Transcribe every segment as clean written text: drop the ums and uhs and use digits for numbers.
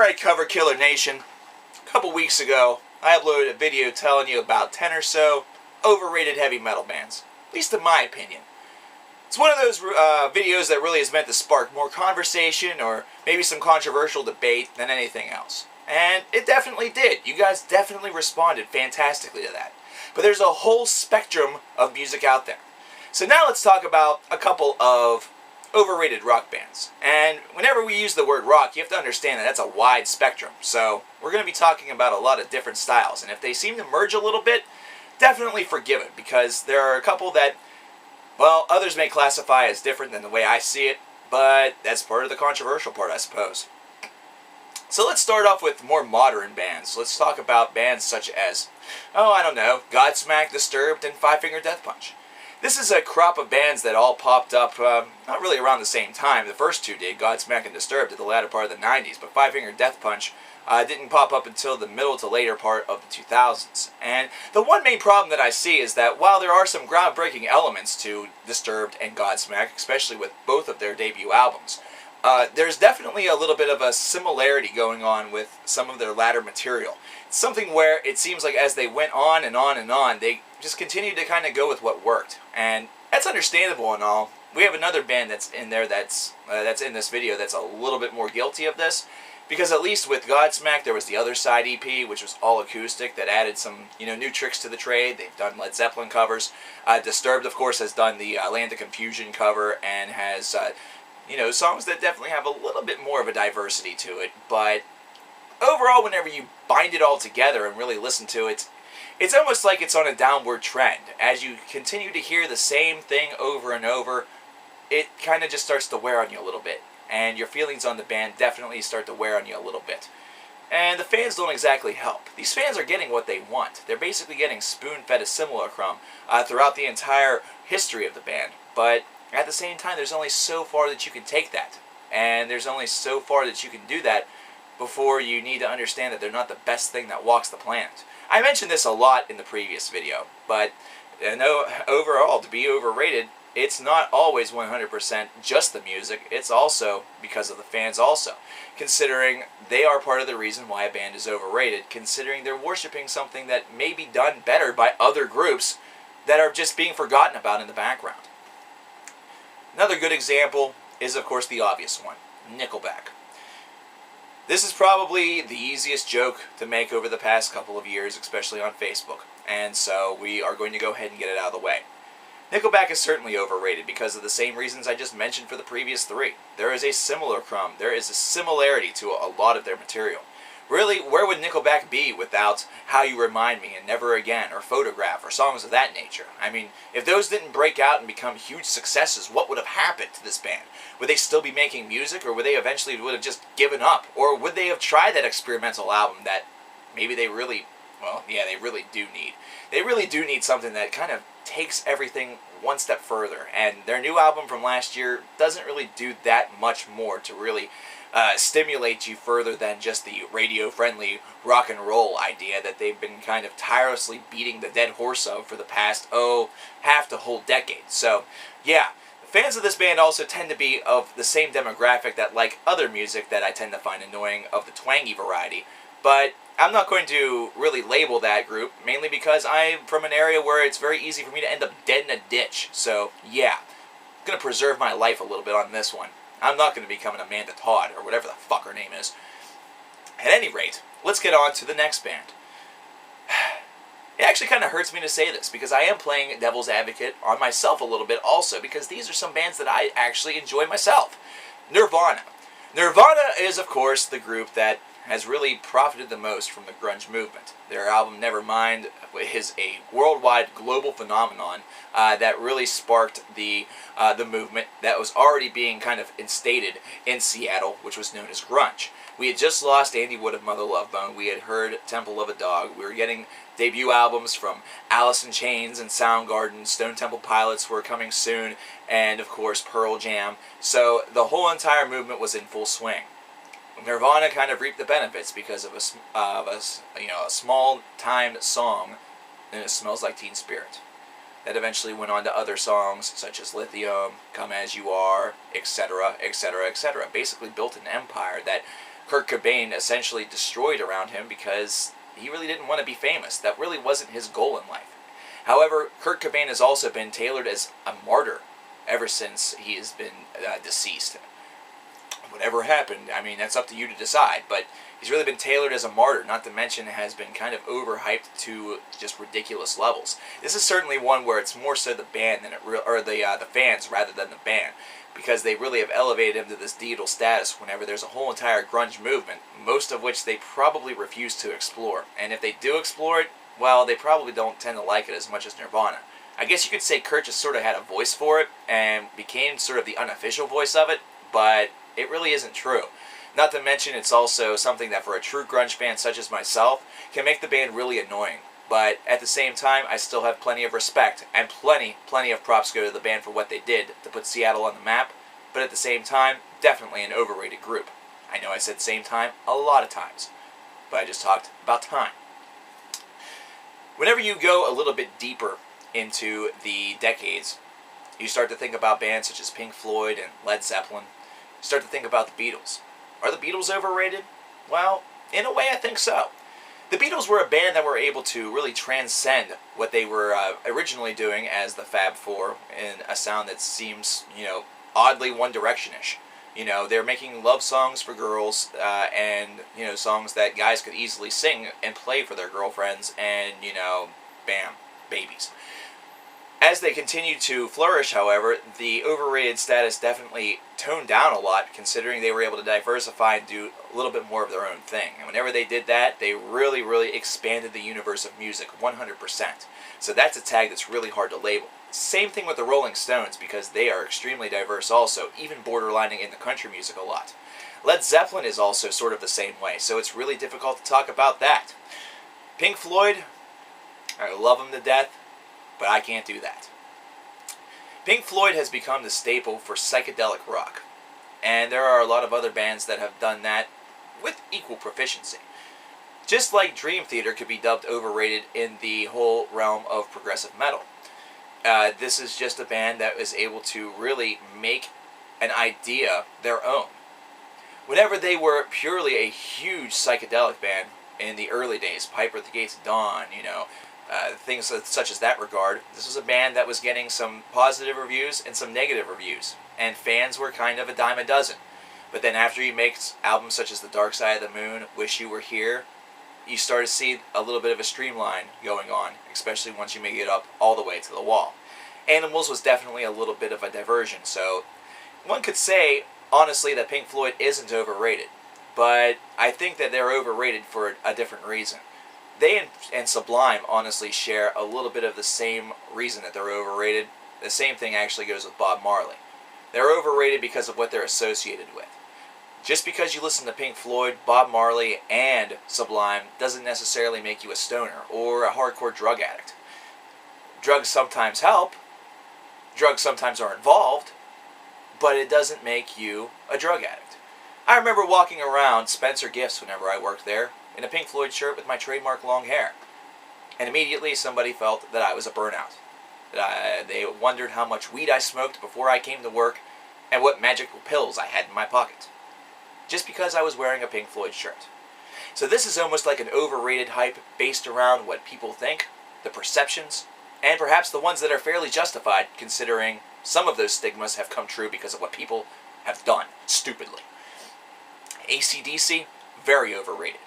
Alright, Cover Killer Nation, a couple weeks ago, I uploaded a video telling you about 10 or so overrated heavy metal bands, at least in my opinion. It's one of those videos that really is meant to spark more conversation or maybe some controversial debate than anything else. And it definitely did. You guys definitely responded fantastically to that. But there's a whole spectrum of music out there. So now let's talk about a couple of overrated rock bands. And whenever we use the word rock, you have to understand that that's a wide spectrum. So we're going to be talking about a lot of different styles. And if they seem to merge a little bit, definitely forgive it, because there are a couple that, well, others may classify as different than the way I see it, but that's part of the controversial part, I suppose. So let's start off with more modern bands. Let's talk about bands such as, Godsmack, Disturbed, and Five Finger Death Punch. This is a crop of bands that all popped up, not really around the same time. The first two did, Godsmack and Disturbed, at the latter part of the 90s, but Five Finger Death Punch didn't pop up until the middle to later part of the 2000s. And the one main problem that I see is that while there are some groundbreaking elements to Disturbed and Godsmack, especially with both of their debut albums, there's definitely a little bit of a similarity going on with some of their latter material. It's something where it seems like as they went on and on and on, they just continued to kind of go with what worked. And that's understandable and all. We have another band that's in there that's in this video that's a little bit more guilty of this. Because at least with Godsmack, there was the Other Side EP, which was all acoustic, that added some, new tricks to the trade. They've done Led Zeppelin covers. Disturbed, of course, has done the Land of Confusion cover and has, songs that definitely have a little bit more of a diversity to it. But overall, whenever you bind it all together and really listen to it, it's almost like it's on a downward trend. As you continue to hear the same thing over and over, it kind of just starts to wear on you a little bit. And your feelings on the band definitely start to wear on you a little bit. And the fans don't exactly help. These fans are getting what they want. They're basically getting spoon-fed a simulacrum throughout the entire history of the band. But at the same time, there's only so far that you can take that. And there's only so far that you can do that before you need to understand that they're not the best thing that walks the planet. I mentioned this a lot in the previous video, but overall, to be overrated, it's not always 100% just the music. It's also because of the fans also, considering they are part of the reason why a band is overrated, considering they're worshiping something that may be done better by other groups that are just being forgotten about in the background. Another good example is, of course, the obvious one, Nickelback. This is probably the easiest joke to make over the past couple of years, especially on Facebook, and so we are going to go ahead and get it out of the way. Nickelback is certainly overrated because of the same reasons I just mentioned for the previous three. There is a simulacrum, there is a similarity to a lot of their material. Really, where would Nickelback be without How You Remind Me and Never Again or Photograph or songs of that nature? I mean, if those didn't break out and become huge successes, what would have happened to this band? Would they still be making music, or would they eventually would have just given up? Or would they have tried that experimental album that maybe they really, they really do need. They really do need something that kind of takes everything one step further, and their new album from last year doesn't really do that much more to really stimulate you further than just the radio-friendly rock and roll idea that they've been kind of tirelessly beating the dead horse of for the past, half the whole decade. So, yeah, fans of this band also tend to be of the same demographic that like other music that I tend to find annoying, of the twangy variety, but I'm not going to really label that group, mainly because I'm from an area where it's very easy for me to end up dead in a ditch. So, yeah, I'm going to preserve my life a little bit on this one. I'm not going to become an Amanda Todd, or whatever the fuck her name is. At any rate, let's get on to the next band. It actually kind of hurts me to say this, because I am playing devil's advocate on myself a little bit also, because these are some bands that I actually enjoy myself. Nirvana. Nirvana is, of course, the group that has really profited the most from the grunge movement. Their album Nevermind is a worldwide global phenomenon that really sparked the movement that was already being kind of instated in Seattle, which was known as grunge. We had just lost Andy Wood of Mother Love Bone. We had heard Temple of a Dog. We were getting debut albums from Alice in Chains and Soundgarden. Stone Temple Pilots were coming soon, and of course Pearl Jam. So the whole entire movement was in full swing. Nirvana kind of reaped the benefits because of a small-time song, and It Smells Like Teen Spirit. That eventually went on to other songs such as Lithium, Come As You Are, etc., etc., etc. Basically built an empire that Kurt Cobain essentially destroyed around him because he really didn't want to be famous. That really wasn't his goal in life. However, Kurt Cobain has also been tailored as a martyr ever since he has been deceased. Whatever happened, I mean, that's up to you to decide, but he's really been tailored as a martyr, not to mention has been kind of overhyped to just ridiculous levels. This is certainly one where it's more so the band than the fans rather than the band, because they really have elevated him to this deidal status whenever there's a whole entire grunge movement, most of which they probably refuse to explore. And if they do explore it, well, they probably don't tend to like it as much as Nirvana. I guess you could say Kurt just sort of had a voice for it and became sort of the unofficial voice of it, but it really isn't true. Not to mention it's also something that for a true grunge fan such as myself can make the band really annoying. But at the same time, I still have plenty of respect and plenty of props go to the band for what they did to put Seattle on the map. But at the same time, definitely an overrated group. I know I said same time a lot of times, but I just talked about time. Whenever you go a little bit deeper into the decades, you start to think about bands such as Pink Floyd and Led Zeppelin. You start to think about the Beatles. Are the Beatles overrated? Well, in a way I think so. The Beatles were a band that were able to really transcend what they were originally doing as the Fab Four in a sound that seems, oddly One Direction-ish. They're making love songs for girls and, songs that guys could easily sing and play for their girlfriends and, bam, babies. As they continued to flourish, however, the overrated status definitely toned down a lot, considering they were able to diversify and do a little bit more of their own thing. And whenever they did that, they really expanded the universe of music 100%. So that's a tag that's really hard to label. Same thing with the Rolling Stones, because they are extremely diverse also, even borderlining in the country music a lot. Led Zeppelin is also sort of the same way, so it's really difficult to talk about that. Pink Floyd, I love them to death, but I can't do that. Pink Floyd has become the staple for psychedelic rock, and there are a lot of other bands that have done that with equal proficiency. Just like Dream Theater could be dubbed overrated in the whole realm of progressive metal. This is just a band that was able to really make an idea their own. Whenever they were purely a huge psychedelic band in the early days, Piper at the Gates of Dawn, things such as that regard, this was a band that was getting some positive reviews and some negative reviews, and fans were kind of a dime a dozen. But then after you make albums such as The Dark Side of the Moon, Wish You Were Here, you start to see a little bit of a streamline going on, especially once you make it up all the way to the wall. Animals was definitely a little bit of a diversion, so one could say, honestly, that Pink Floyd isn't overrated. But I think that they're overrated for a different reason. They and Sublime honestly share a little bit of the same reason that they're overrated. The same thing actually goes with Bob Marley. They're overrated because of what they're associated with. Just because you listen to Pink Floyd, Bob Marley, and Sublime doesn't necessarily make you a stoner or a hardcore drug addict. Drugs sometimes help, drugs sometimes are involved, but it doesn't make you a drug addict. I remember walking around Spencer Gifts whenever I worked there, in a Pink Floyd shirt with my trademark long hair. And immediately somebody felt that I was a burnout. They wondered how much weed I smoked before I came to work and what magical pills I had in my pocket. Just because I was wearing a Pink Floyd shirt. So this is almost like an overrated hype based around what people think, the perceptions, and perhaps the ones that are fairly justified, considering some of those stigmas have come true because of what people have done stupidly. AC/DC, very overrated.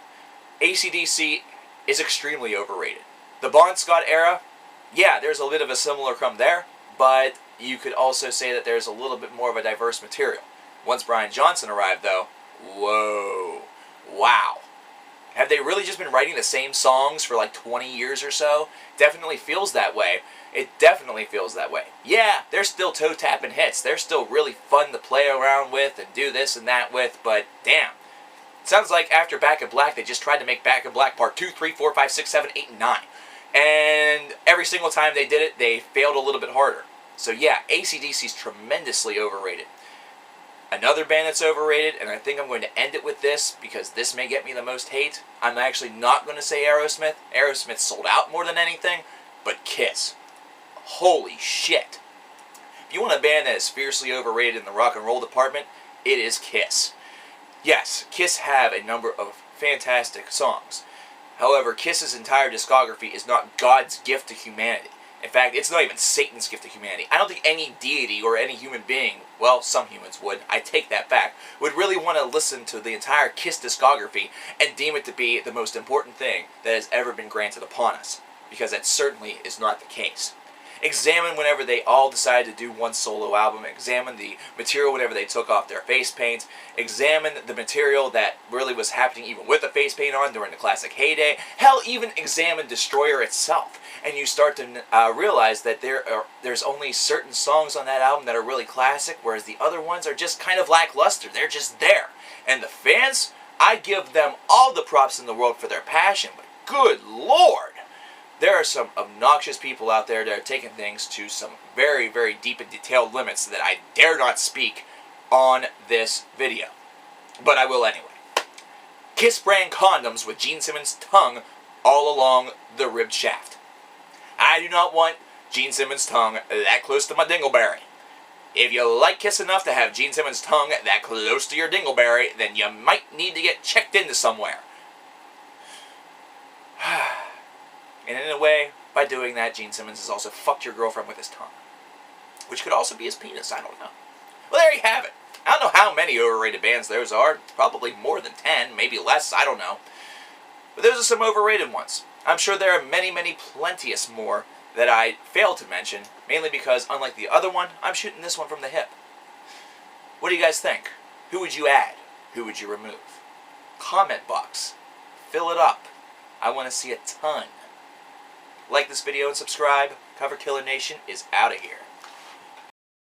AC/DC is extremely overrated. The Bon Scott era, yeah, there's a bit of a similar crumb there, but you could also say that there's a little bit more of a diverse material. Once Brian Johnson arrived, though, whoa, wow. Have they really just been writing the same songs for like 20 years or so? Definitely feels that way. It definitely feels that way. Yeah, they're still toe-tapping hits. They're still really fun to play around with and do this and that with, but damn. It sounds like after Back in Black, they just tried to make Back in Black Part 2, 3, 4, 5, 6, 7, 8, and 9. And every single time they did it, they failed a little bit harder. So yeah, AC/DC is tremendously overrated. Another band that's overrated, and I think I'm going to end it with this because this may get me the most hate. I'm actually not going to say Aerosmith. Aerosmith sold out more than anything, but Kiss. Holy shit. If you want a band that is fiercely overrated in the rock and roll department, it is Kiss. Yes, Kiss have a number of fantastic songs. However, Kiss's entire discography is not God's gift to humanity. In fact, it's not even Satan's gift to humanity. I don't think any deity or any human being, well, some humans would, I take that back, would really want to listen to the entire Kiss discography and deem it to be the most important thing that has ever been granted upon us. Because that certainly is not the case. Examine whenever they all decided to do one solo album. Examine the material whenever they took off their face paint. Examine the material that really was happening even with the face paint on during the classic heyday. Hell, even examine Destroyer itself. And you start to realize that there's only certain songs on that album that are really classic, whereas the other ones are just kind of lackluster. They're just there. And the fans, I give them all the props in the world for their passion, but good Lord! There are some obnoxious people out there that are taking things to some very, very deep and detailed limits that I dare not speak on this video. But I will anyway. Kiss brand condoms with Gene Simmons' tongue all along the ribbed shaft. I do not want Gene Simmons' tongue that close to my dingleberry. If you like Kiss enough to have Gene Simmons' tongue that close to your dingleberry, then you might need to get checked into somewhere. And in a way, by doing that, Gene Simmons has also fucked your girlfriend with his tongue. Which could also be his penis, I don't know. Well, there you have it. I don't know how many overrated bands those are. Probably more than 10, maybe less, I don't know. But those are some overrated ones. I'm sure there are many, many plenteous more that I failed to mention, mainly because, unlike the other one, I'm shooting this one from the hip. What do you guys think? Who would you add? Who would you remove? Comment box. Fill it up. I want to see a ton. Like this video and subscribe. Cover Killer Nation is out of here.